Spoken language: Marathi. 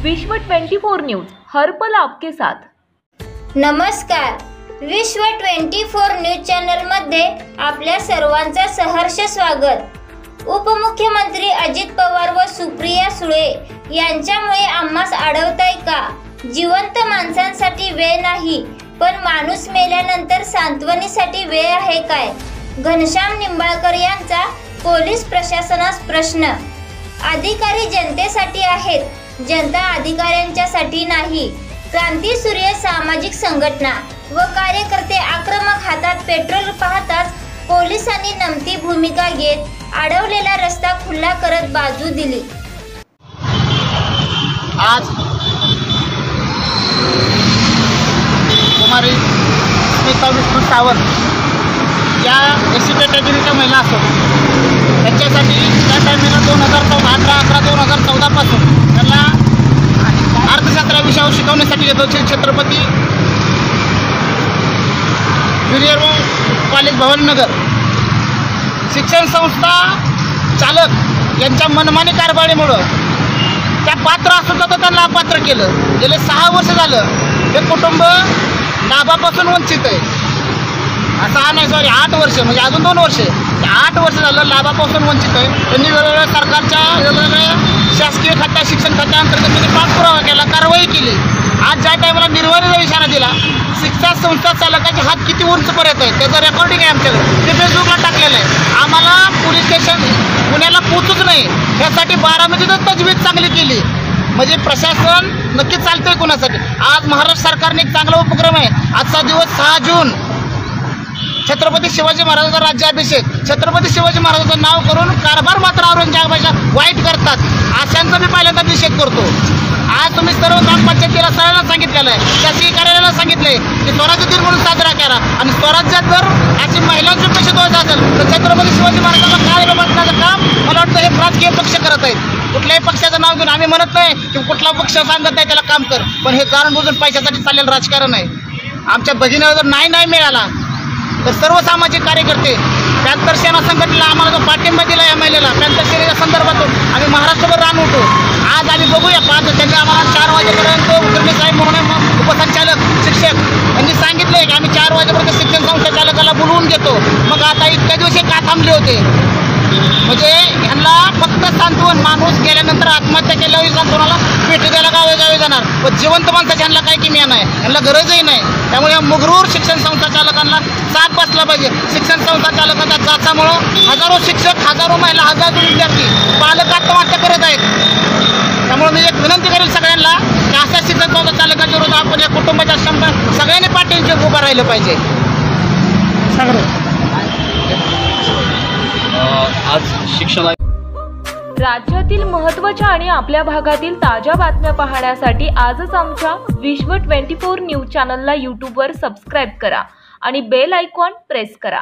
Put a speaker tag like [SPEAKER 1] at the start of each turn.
[SPEAKER 1] विश्व 24 न्यूज हर पल आपके साथ।
[SPEAKER 2] नमस्कार, विश्व 24 न्यूज चॅनल मध्ये आपल्या सर्वांचं सहर्ष स्वागत। उपमुख्यमंत्री अजित पवार व सुप्रिया सुळे यांच्यामुळे आम्हास अडवताय का? जिवंत माणसांसाठी वेळ नाही, पण माणूस मेल्यानंतर सांत्वनीसाठी वेळ आहे काय? घनश्याम निंबाळकर यांचा पोलीस प्रशासनास प्रश्न। अधिकारी जनतेसाठी आहेत, जनता अधिकाऱ्यांच्यासाठी नाही। क्रांती सूर्य सामाजिक संघटना व कार्यकर्ते आक्रमक हातात पेट्रोल पाहताच पोलिसांनी नमती भूमिका घेत अडवलेला रस्ता खुला करत बाजू दिली।
[SPEAKER 3] आज कुमारी स्मिता विष्णू सावंत या एसी कॅटेगरीच्या महिला असतात, त्यांच्यासाठी त्या टायमिंगला 2011-2014 पासून त्यांना अर्थशास्त्र विषयावर शिकवण्यासाठी येतो छत्रपती ज्युनियर कॉलेज भवननगर शिक्षण संस्था चालक यांच्या मनमानी कारभारीमुळं त्या पात्र असून सुद्धा त्यांना अपात्र केलं। गेले 6 वर्ष झालं हे कुटुंब लाभापासून वंचित आहे। 8 वर्ष म्हणजे अजून 2 वर्ष, 8 वर्ष झालं लाभापासून वंचित आहे। त्यांनी वेगवेगळ्या सरकारच्या वेगवेगळ्या शासकीय खात्या शिक्षण खात्याअंतर्गत त्यांनी पाठपुरावा केला, कारवाई केली। आज ज्या टायमाला निर्वाणीचा इशारा दिला, शिक्षण संस्था चालकाचे हात किती उंचपर्यंत आहेत त्याचं रेकॉर्डिंग आहे आमच्याकडे, ते फेसबुकला टाकलेलं आहे। आम्हाला पोलीस स्टेशन पुण्याला पोचूच नाही यासाठी बारामतीतच तजवीज चांगली केली, म्हणजे प्रशासन नक्की चालतंय कोणासाठी। आज महाराष्ट्र सरकारने एक चांगला उपक्रम आहे। आजचा दिवस 6 जून छत्रपती शिवाजी महाराजांचा राज्याभिषेक, छत्रपती शिवाजी महाराजांचं नाव करून कारभार मात्र औरंगजेबाच्या वाईट करतात, अशांचा मी पहिल्यांदा निषेध करतो। आज तुम्ही सर्व ग्रामपंचायतीला सगळ्यांना सांगितलेलं आहे, शासकीय कार्यालयाला सांगितलंय की स्वराज्य दिन म्हणून साजरा करा, आणि स्वराज्यात जर अशी महिलांचे पैसे द्यायचं असेल तर छत्रपती शिवाजी महाराजांना कार्य बघण्याचं काम मला वाटतं हे राजकीय पक्ष करत आहेत। कुठल्याही पक्षाचं नाव घेऊन आम्ही म्हणत नाही की कुठला पक्ष सांगत नाही त्याला काम कर, पण हे जाणून बुजून पैशासाठी चाललेलं राजकारण आहे। आमच्या भगिनीला जर नाही मिळाला तर सर्व सामाजिक कार्यकर्ते पॅंथर सेना संघटनेला आम्हाला जो पाठिंबा दिला या महिलेला पॅंथर सेनेच्या संदर्भातून आम्ही महाराष्ट्रभर रान होतो। आज आम्ही बघूया त्यांनी आम्हाला 4 वाजेपर्यंत उकरणे साहेब म्हणून उपसंचालक शिक्षक यांनी सांगितले की आम्ही 4 वाजेपर्यंत शिक्षण संस्था चालकाला बोलवून घेतो। मग आता इतक्या दिवशी का थांबले होते? म्हणजे ह्यांना फक्त सांत्वन, माणूस गेल्यानंतर आत्महत्या केल्यावर सांत्वनाला भेट द्यायला गावे जाणार, पण जिवंत माणसाची ह्यांना काही किमया नाही, ह्यांना गरजही नाही। त्यामुळे या मुगरूर शिक्षण संस्था चालकांना साथ बसला पाहिजे। शिक्षण संस्था चालकांच्या जाचामुळं हजारो शिक्षक, हजारो महिला, हजारो विद्यार्थी पालक आत्महत्या करत आहेत। त्यामुळे मी एक विनंती करेल सगळ्यांना की अशा शिक्षण संस्था चालकांच्या विरोधात आपण या कुटुंबाच्या सगळ्यांनी पाठीशी उभं राहिलं पाहिजे।
[SPEAKER 4] आज शिक्षण
[SPEAKER 1] राज्यातील महत्त्वाच्या आणि आपल्या भागातील ताज्या बातम्या पाहण्यासाठी आजच आमच्या विश्व 24 न्यूज चॅनलला यूट्यूबवर सबस्क्राईब करा आणि बेल आयकॉन प्रेस करा।